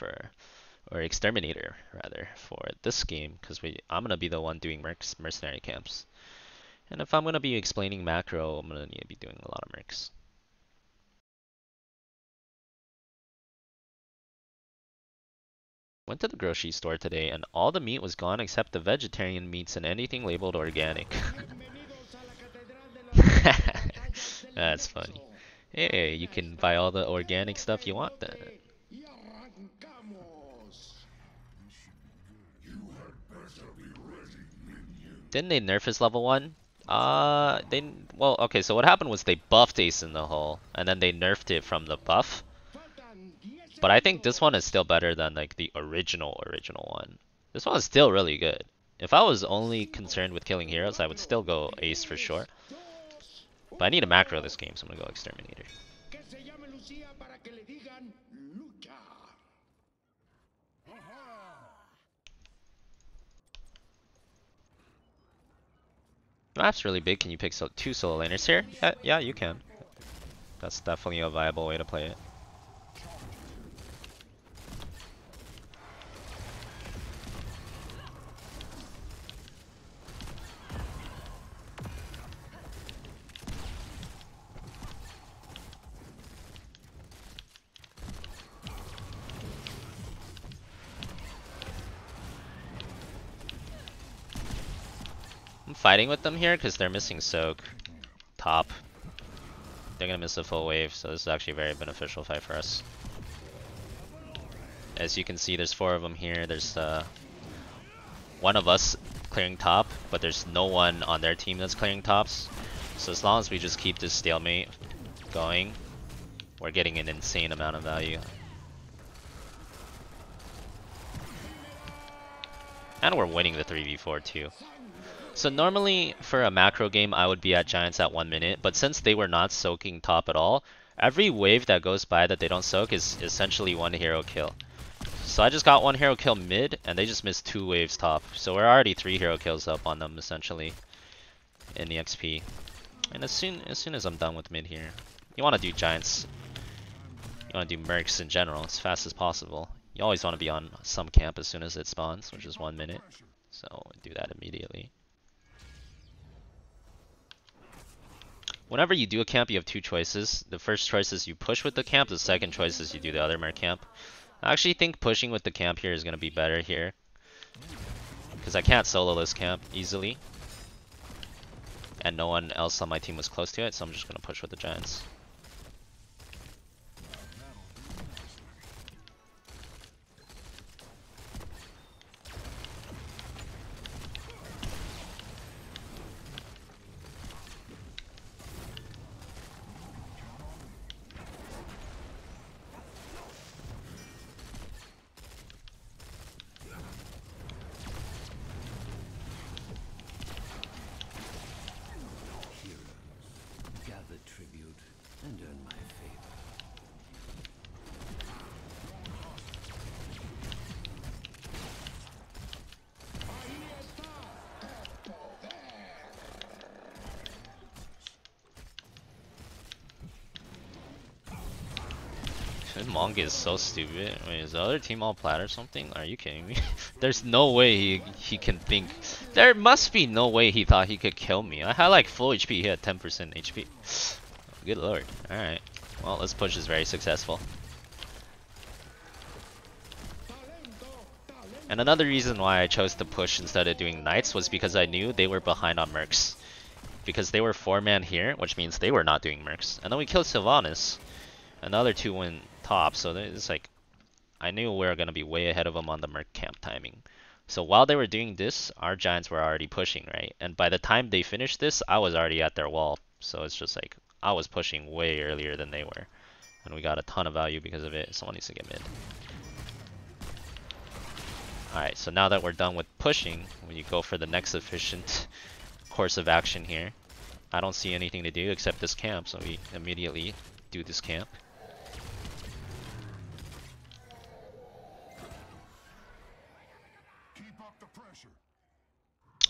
for, or Exterminator rather, for this game, because I'm gonna be the one doing mercenary camps. And if I'm gonna be explaining macro, I'm gonna need to be doing a lot of mercs. Went to the grocery store today and all the meat was gone except the vegetarian meats and anything labeled organic. That's funny. Hey, you can buy all the organic stuff you want then. Didn't they nerf his level 1? Well, okay, so what happened was they buffed Ace in the Hole, and then they nerfed it from the buff. But I think this one is still better than like the original one. This one is still really good. If I was only concerned with killing heroes, I would still go Ace for sure. But I need a macro this game, so I'm gonna go Exterminator. The map's really big. Can you pick 2 solo laners here? Yeah, you can. That's definitely a viable way to play it. I'm fighting with them here because they're missing soak. Top. They're gonna miss a full wave, so this is actually a very beneficial fight for us. As you can see, there's 4 of them here. There's one of us clearing top, but there's no one on their team that's clearing tops. So as long as we just keep this stalemate going, we're getting an insane amount of value. And we're winning the 3v4 too. So normally for a macro game I would be at Giants at 1 minute, but since they were not soaking top at all, every wave that goes by that they don't soak is essentially 1 hero kill. So I just got 1 hero kill mid and they just missed 2 waves top. So we're already 3 hero kills up on them essentially in the XP. And as soon as I'm done with mid here, you want to do Giants. You want to do mercs in general as fast as possible. You always want to be on some camp as soon as it spawns, which is 1 minute. So do that immediately. Whenever you do a camp, you have 2 choices. The first choice is you push with the camp, the second choice is you do the other merc camp. I actually think pushing with the camp here is going to be better here, because I can't solo this camp easily. And no one else on my team was close to it, so I'm just going to push with the Giants. Monk is so stupid. Wait, is the other team all plat or something? Are you kidding me? There's no way he can think. There must be no way he thought he could kill me. I had like full HP. He had 10% HP. Good lord. Alright. Well, this push is very successful. And another reason why I chose to push instead of doing knights was because I knew they were behind on mercs. Because they were 4-man here, which means they were not doing mercs. And then we killed Sylvanas. Another 2 win top, so it's like I knew we were gonna be way ahead of them on the merc camp timing. So while they were doing this, our Giants were already pushing, right? And by the time they finished this, I was already at their wall. So it's just like I was pushing way earlier than they were, and we got a ton of value because of it. Someone needs to get mid. Alright, so now that we're done with pushing, we go for the next efficient course of action here. I don't see anything to do except this camp, so we immediately do this camp.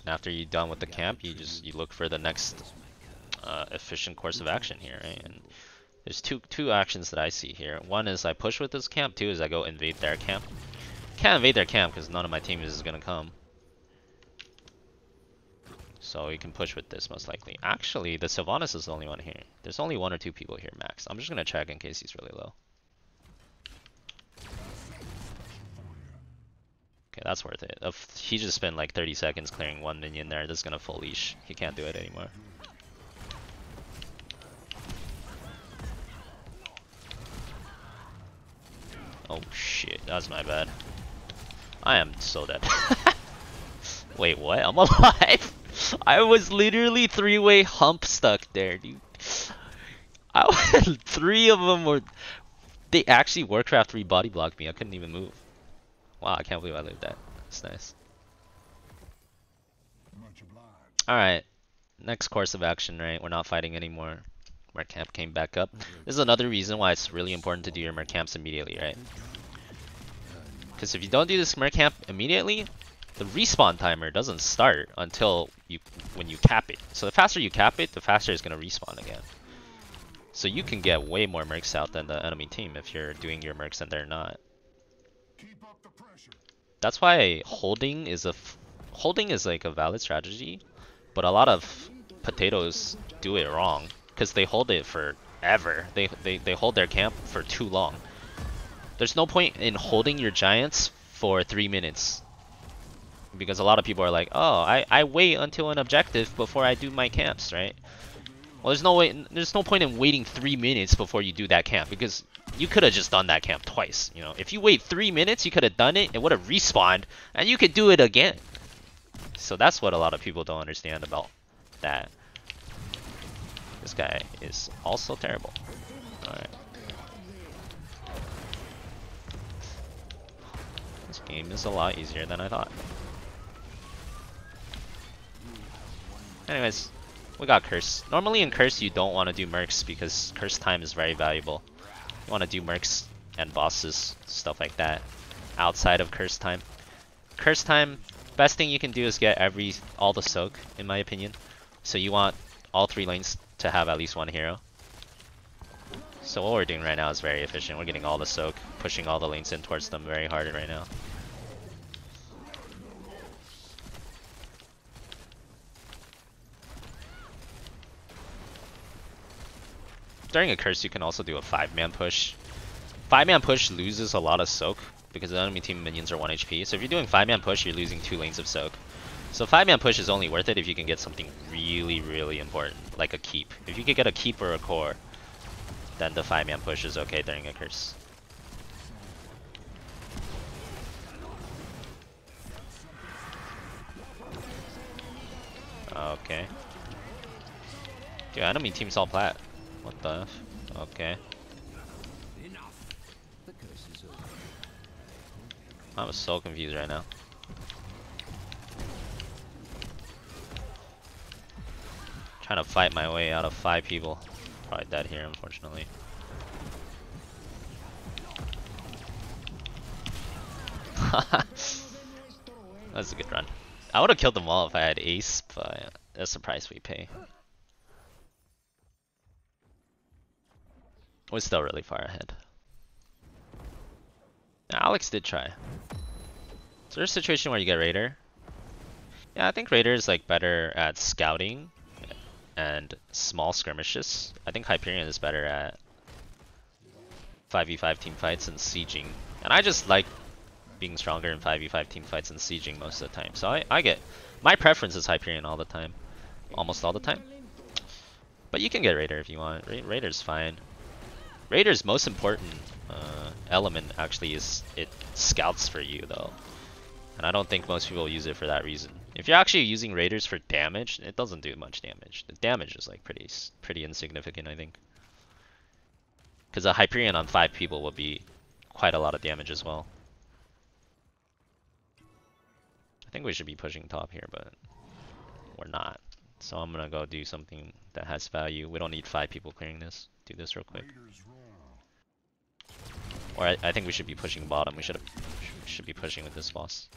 And after you're done with the camp, you look for the next efficient course of action here, right? And There's two actions that I see here. One is I push with this camp. Two is I go invade their camp. Can't invade their camp because none of my team is gonna come. So you can push with this most likely. Actually, the Sylvanas is the only one here. There's only 1 or 2 people here max. I'm just gonna check in case he's really low. Okay, that's worth it. If he just spent like 30 seconds clearing 1 minion there, that's gonna full leash. He can't do it anymore. Oh shit, that's my bad. I am so dead. Wait, what? I'm alive? I was literally 3-way hump stuck there, dude. 3 of them were... They actually Warcraft 3 body blocked me. I couldn't even move. Wow, I can't believe I lived that. That's nice. Alright. Next course of action, right? We're not fighting anymore. Mercamp came back up. This is another reason why it's really important to do your Mercamps immediately, right? Because if you don't do this Mercamp immediately, the respawn timer doesn't start until when you cap it. So the faster you cap it, the faster it's going to respawn again. So you can get way more mercs out than the enemy team if you're doing your mercs and they're not. That's why holding is like a valid strategy, but a lot of potatoes do it wrong because they hold it forever. They hold their camp for too long. There's no point in holding your giants for 3 minutes. Because a lot of people are like, oh, I wait until an objective before I do my camps, right? Well, there's no point in waiting 3 minutes before you do that camp, because you could have just done that camp twice, you know? If you wait 3 minutes, you could have done it, it would have respawned, and you could do it again. So that's what a lot of people don't understand about that. This guy is also terrible. Alright. This game is a lot easier than I thought. Anyways, we got Curse. Normally in Curse you don't want to do mercs because Curse time is very valuable. You want to do mercs and bosses, stuff like that, outside of Curse time. Curse time, best thing you can do is get all the soak, in my opinion. So you want all 3 lanes to have at least 1 hero. So what we're doing right now is very efficient. We're getting all the soak, pushing all the lanes in towards them very hard right now. During a curse, you can also do a 5-man push. 5-man push loses a lot of soak because the enemy team minions are 1 HP. So if you're doing 5-man push, you're losing 2 lanes of soak. So 5-man push is only worth it if you can get something really, really important, like a keep. If you could get a keep or a core, then the 5-man push is okay during a curse. Okay. Dude, enemy team's all plat. What the F? Okay. I'm so confused right now. Trying to fight my way out of 5 people. Probably dead here, unfortunately. That's a good run. I would have killed them all if I had ace, but that's the price we pay. We're still really far ahead. Now, Alex did try. Is there a situation where you get Raider? Yeah, I think Raider is like better at scouting and small skirmishes. I think Hyperion is better at 5v5 team fights and sieging. And I just like being stronger in 5v5 team fights and sieging most of the time. So I get... My preference is Hyperion all the time. Almost all the time. But you can get Raider if you want. Raider's fine. Raider's most important element actually is it scouts for you though. And I don't think most people use it for that reason. If you're actually using Raiders for damage, it doesn't do much damage. The damage is like pretty insignificant, I think. Because a Hyperion on 5 people would be quite a lot of damage as well. I think we should be pushing top here, but we're not. So I'm gonna go do something that has value. We don't need 5 people clearing this. Do this real quick. Or I think we should be pushing bottom. We should be pushing with this boss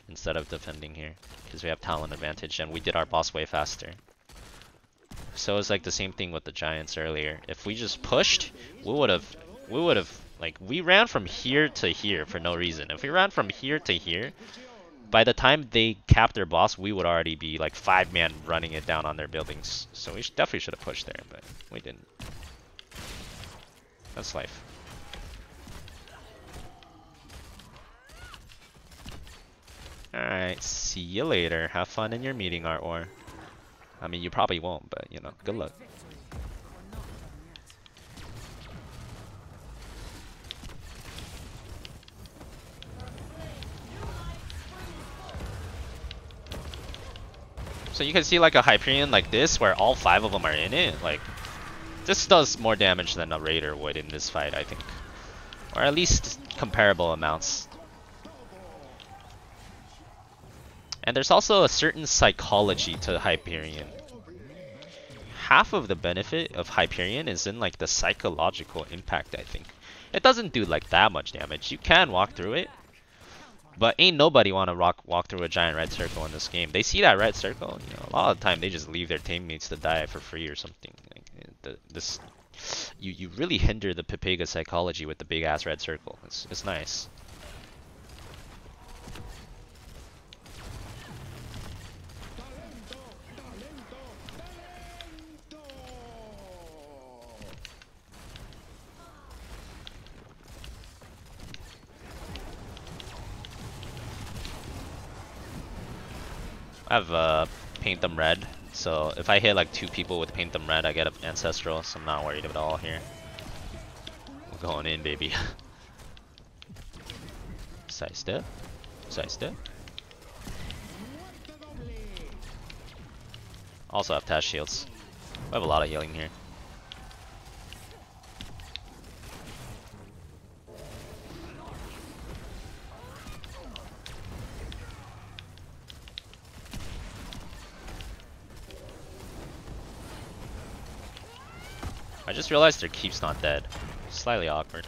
instead of defending here, because we have talent advantage and we did our boss way faster. So it's like the same thing with the Giants earlier. If we just pushed, we would have like we ran from here to here for no reason. If we ran from here to here, by the time they cap their boss, we would already be like 5-man running it down on their buildings. So we definitely should have pushed there, but we didn't. That's life. Alright, see you later. Have fun in your meeting, Art. I mean, you probably won't, but you know, good luck. So you can see like a Hyperion like this, where all 5 of them are in it. Like, this does more damage than a Raider would in this fight, I think. Or at least comparable amounts. And there's also a certain psychology to Hyperion. Half of the benefit of Hyperion is in like the psychological impact, I think. It doesn't do like that much damage. You can walk through it. But ain't nobody want to walk through a giant red circle in this game. They see that red circle, you know, a lot of the time they just leave their teammates to die for free or something. Like, you really hinder the Pepega psychology with the big ass red circle. It's nice. I have paint them red, so if I hit like 2 people with paint them red, I get an ancestral, so I'm not worried at all here. We're going in, baby. Side step, side step. Also have Tash shields. We have a lot of healing here. I just realized their keep's not dead. Slightly awkward.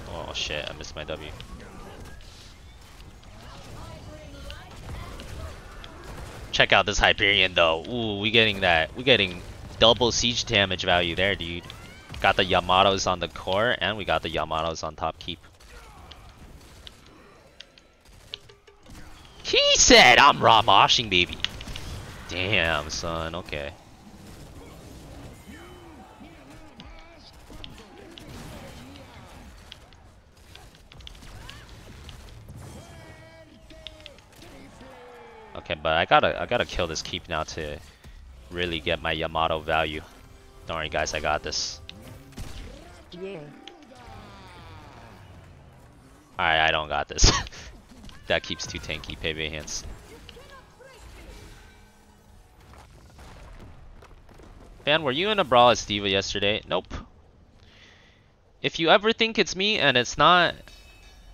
Oh shit, I missed my W. Check out this Hyperion though. Ooh, we getting double siege damage value there, dude. Got the Yamatos on the core and we got the Yamatos on top keep. He said I'm raw-moshing, baby. Damn, son. Okay. Okay, but I gotta kill this keep now to really get my Yamato value. Don't worry, guys. I got this. Yeah. Alright, I don't got this. That keeps too tanky, PB hands. Fan, were you in a brawl as Diva yesterday? Nope. If you ever think it's me and it's not,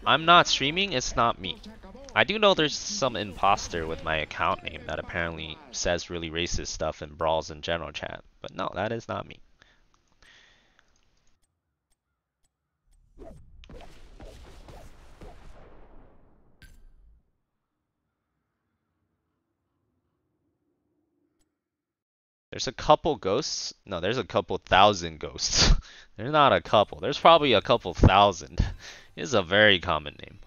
I'm not streaming, it's not me. I do know there's some imposter with my account name that apparently says really racist stuff in brawls in general chat, but no, that is not me. There's a couple ghosts. No, there's a couple thousand ghosts. There's not a couple. There's probably a couple thousand. It's a very common name.